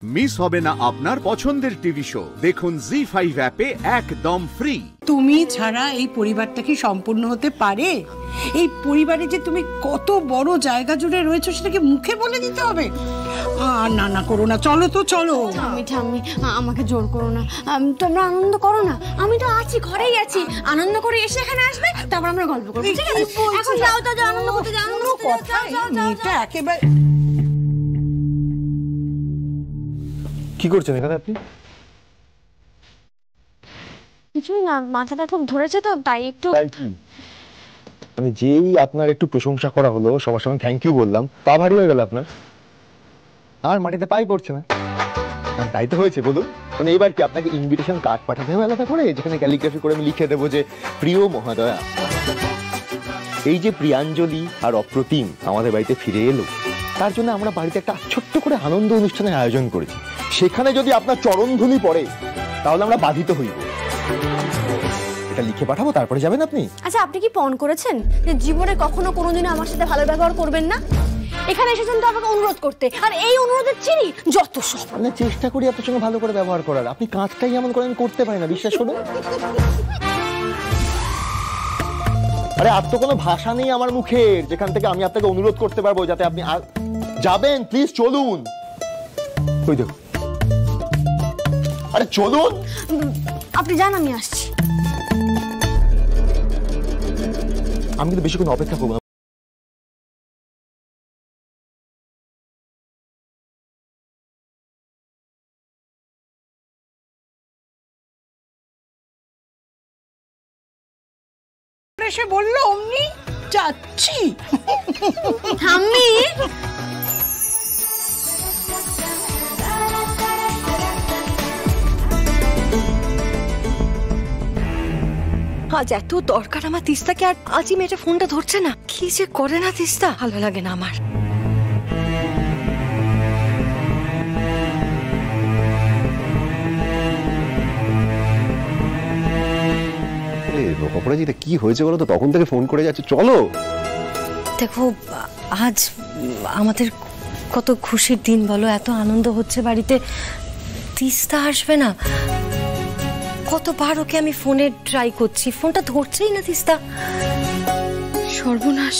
Miss হবে না আপনার পছন্দের টিভি শো। দেখুন জি5 অ্যাপে একদম ফ্রি। তুমি ছাড়া এই পরিবারটা কি সম্পূর্ণ হতে পারে? এই পরিবারে যে তুমি কত বড় জায়গা জুড়ে রয়েছো সেটাকে মুখে বলে দিতে হবে? না না করো না, চলো তো চলো। ঠাম্মি আমাকে জোর করো না, তোমরা আনন্দ করো না। আমি তো আছি, ঘরেই আছি। আনন্দ করে এসে এখানে আসবে, তারপর আমরা গল্প করবো। ঠিক আছে, এখন যাও তো, আনন্দ করতে যাও। মেয়েটা একেবারে। কি করছেন এখানে আপনি? কিছুই না, মাথাটা খুব ধরেছে তো তাই একটু। মানে যেই আপনার একটু প্রশংসা করা হলো, সবার সঙ্গে থ্যাংক ইউ বললাম, পা ভারী হয়ে গেল আপনার। আর মাটিতে পাই পড়ছে না। তাই তো হয়েছে বলুন। মানে এবার কি আপনাকে ইনভিটেশন কার্ড পাঠাতে হবে আলাদা করে, যেখানে ক্যালিগ্রাফি করে আমি লিখে দেবো যে প্রিয় মহোদয়া, এই যে প্রিয়াঞ্জলি আর অপ্রতিম আমাদের বাড়িতে ফিরে এলো, তার জন্য আমরা বাড়িতে একটা ছোট্ট করে আনন্দ অনুষ্ঠানের আয়োজন করেছি। সেখানে যদি আপনার চরণধুলি পড়ে তাহলে আমরা বাধিত হইব। এটা লিখে পাঠাবো, তারপরে যাবেন আপনি। আচ্ছা, আপনি কি পণ করেছেন যে জীবনে কখনো কোনোদিনও আমার সাথে ভালো ব্যবহার করবেন না? এখানে এসেছেন তো আমাকে অনুরোধ করতে, আর এই অনুরোধের চিনি যত সব। আমি চেষ্টা করি আপনার সঙ্গে ভালো করে ব্যবহার করার, আপনি কাজটাই এমন করে আমি করতে পারি না, বিশ্বাস করুন। আরে আর তো কোনো ভাষা নেই আমার মুখের যেখান থেকে আমি আপনাকে অনুরোধ করতে পারবো যাতে আপনি যাবেন। প্লিজ চলুন। ওই দেখুন, আরে চলুন। আপনি যান, আমি আসছি। আমি কিন্তু বেশিক্ষণ অপেক্ষা করবো না। এসে বললো অমনি যাচ্ছি। ঠাম্মি, আজ এত দরকার আমার তিস্তাকে, আর আজই মেয়েটা ফোনটা ধরছে না। কি যে করে না তিস্তা, ভালো লাগে না আমার। অপরাজিতা কি হয়েছে বলো তো? তখন থেকে ফোন করে যাচ্ছে, চলো। দেখো, আজ আমাদের কত খুশির দিন বলো, এত আনন্দ হচ্ছে বাড়িতে। তিস্তা আসবে না। কতবার ওকে আমি ফোনে ট্রাই করছি, ফোনটা ধরছেই না তিস্তা। সর্বনাশ,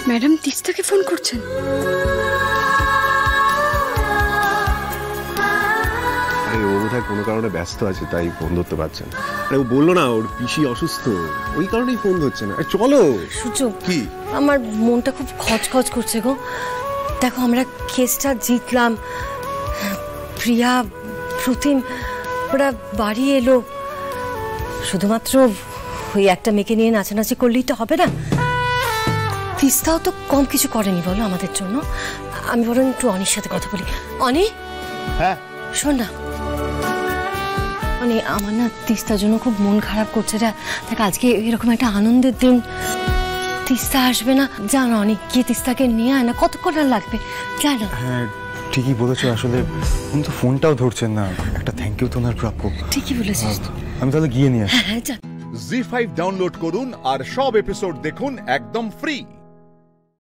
ম্যাডাম তিস্তাকে ফোন করছেন। ও বোধহয় কোনো কারণে ব্যস্ত আছে, তাই ফোন ধরতে পারছে না। আরে ও বললো না ওর পিসি অসুস্থ, ওই কারণেই ফোন ধরছে না। চলো। সুযোগ কি? আমার মনটা খুব খচখচ করছে গো। দেখো, আমরা কেসটা জিতলাম, প্রিয়া প্রতিম ওরা বাড়ি এলো, শুধুমাত্র ওই একটা মেয়েকে নিয়ে নাচানাচি করলেই তো হবে না। তিস্তাও তো কম কিছু করেনি বলো আমাদের জন্য। আমি বরং একটু অনির সাথে কথা বলি। অনি, হ্যাঁ শোন না, মানে আমার না তিস্তার জন্য খুব মন খারাপ করছে রে। দেখ, আজকে এরকম একটা আনন্দের দিন, তিস্তা আসবে না। জানো অনেক গিয়ে তিস্তাকে নিয়ে আয় না, কতক্ষণ আর লাগবে, জানো? হ্যাঁ ঠিকই বলেছো, আসলে উনি তো ফোনটাও ধরছেন না। একটা থ্যাংক ইউ তো ওনার প্রাপ্য। ঠিকই বলেছিস। আমি তাহলে গিয়ে নিয়ে আসি। জি5 ডাউনলোড করুন আর সব এপিসোড দেখুন একদম ফ্রি।